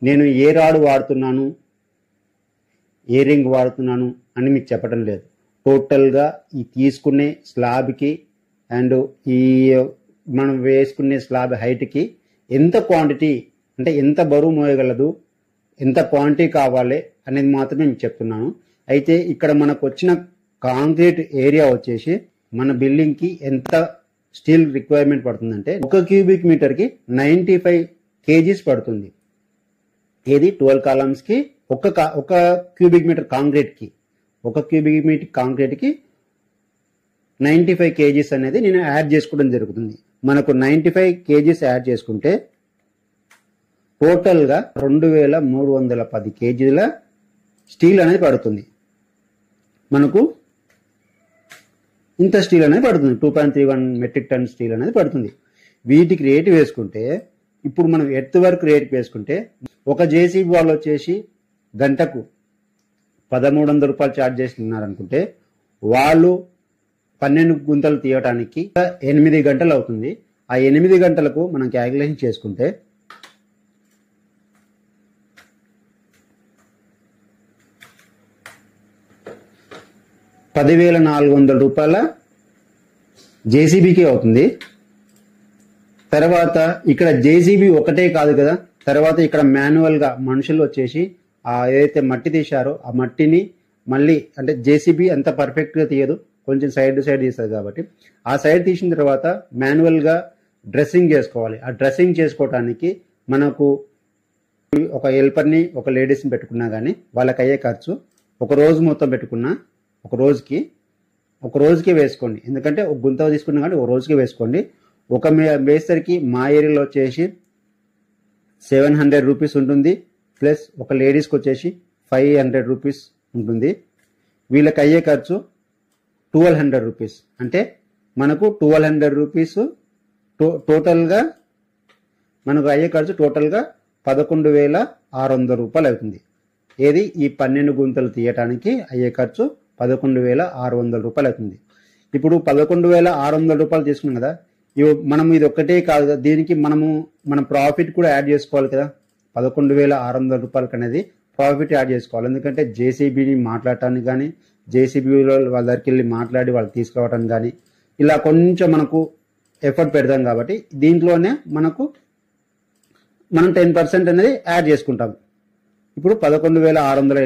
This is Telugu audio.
నేను ఏ రాడ్ వాడుతున్నాను, ఏ రింగ్ వాడుతున్నాను అని మీకు చెప్పడం లేదు. టోటల్గా ఈ తీసుకునే స్లాబ్కి అండ్ ఈ మనం వేసుకునే స్లాబ్ హైట్కి ఎంత క్వాంటిటీ అంటే ఎంత బరువు మోయగలదు, ఎంత క్వాంటిటీ కావాలి అనేది మాత్రమే మీకు చెప్తున్నాను. అయితే ఇక్కడ మనకు వచ్చిన కాంక్రీట్ ఏరియా వచ్చేసి మన బిల్డింగ్కి ఎంత స్టీల్ రిక్వైర్మెంట్ పడుతుందంటే 1 క్యూబిక్ మీటర్కి 95 kgs పడుతుంది. ఏది 12 కాలమ్స్కి ఒక క్యూబిక్ మీటర్ కాంక్రీట్కి 1 క్యూబిక్ మీటర్ కాంక్రీట్కి 95 kgs అనేది నేను యాడ్ చేసుకోవడం జరుగుతుంది. మనకు 95 kgs యాడ్ చేసుకుంటే టోటల్గా 2310 kgల స్టీల్ అనేది పడుతుంది. మనకు ఇంత స్టీల్ అనేది పడుతుంది, 2.31 మెట్రిక్ టన్ స్టీల్ అనేది పడుతుంది. వీటికి రేటు వేసుకుంటే ఇప్పుడు మనం ఎర్త్ వర్క్ రేట్ వేసుకుంటే ఒక జేసీబీ వాళ్ళు వచ్చేసి గంటకు 1300 రూపాయలు ఛార్జ్ చేస్తున్నారనుకుంటే వాళ్ళు 12 గుంతలు తీయటానికి 8 గంటలు అవుతుంది. ఆ 8 గంటలకు మనం క్యాలిక్యులేషన్ చేసుకుంటే 10,400 రూపాయల జేసీబీకి అవుతుంది. తర్వాత ఇక్కడ జేసీబీ ఒకటే కాదు కదా, తర్వాత ఇక్కడ మాన్యువల్గా మనుషులు వచ్చేసి ఏదైతే మట్టి తీశారో ఆ మట్టిని మళ్ళీ అంటే జేసీబీ అంత పర్ఫెక్ట్గా తీయదు, కొంచెం సైడ్ టు సైడ్ తీస్తుంది కాబట్టి ఆ సైడ్ తీసిన తర్వాత మాన్యువల్గా డ్రెస్సింగ్ చేసుకోవాలి. ఆ డ్రెస్సింగ్ చేసుకోవటానికి మనకు ఒక హెల్పర్ని ఒక లేడీస్ని పెట్టుకున్నా కానీ వాళ్ళకి అయ్యే ఖర్చు ఒక రోజు మొత్తం పెట్టుకున్నా ఒక రోజుకే వేసుకోండి. ఎందుకంటే ఒక గుంత తీసుకున్నా కానీ ఒక రోజుకే వేసుకోండి. ఒక మేస్త్రికి మా ఏరియాలో వచ్చేసి 700 రూపీస్ ఉంటుంది, ప్లస్ ఒక లేడీస్కి వచ్చేసి 500 రూపీస్ ఉంటుంది. వీళ్ళకి అయ్యే ఖర్చు 1200 రూపీస్. అంటే మనకు 1200 రూపీస్ టోటల్గా మనకు అయ్యే ఖర్చు టోటల్గా 11,600 రూపాయలు అవుతుంది. ఏది ఈ 12 గుంతలు తీయటానికి అయ్యే ఖర్చు 11,600 రూపాయలు అవుతుంది. ఇప్పుడు 11,600 రూపాయలు తీసుకున్నాం కదా, మనం ఇది ఒక్కటే కాదు కదా, దీనికి మన ప్రాఫిట్ కూడా యాడ్ చేసుకోవాలి కదా. 11,600 రూపాయలకి అనేది ప్రాఫిట్ యాడ్ చేసుకోవాలి. ఎందుకంటే జేసీబీని మాట్లాడటానికి కానీ జేసీబీలో వాళ్ళ దగ్గరికి వెళ్ళి మాట్లాడి వాళ్ళు తీసుకురావడానికి కానీ ఇలా కొంచెం మనకు ఎఫర్ట్ పెడతాం కాబట్టి దీంట్లోనే మనం 10% అనేది యాడ్ చేసుకుంటాం. ఇప్పుడు 11,600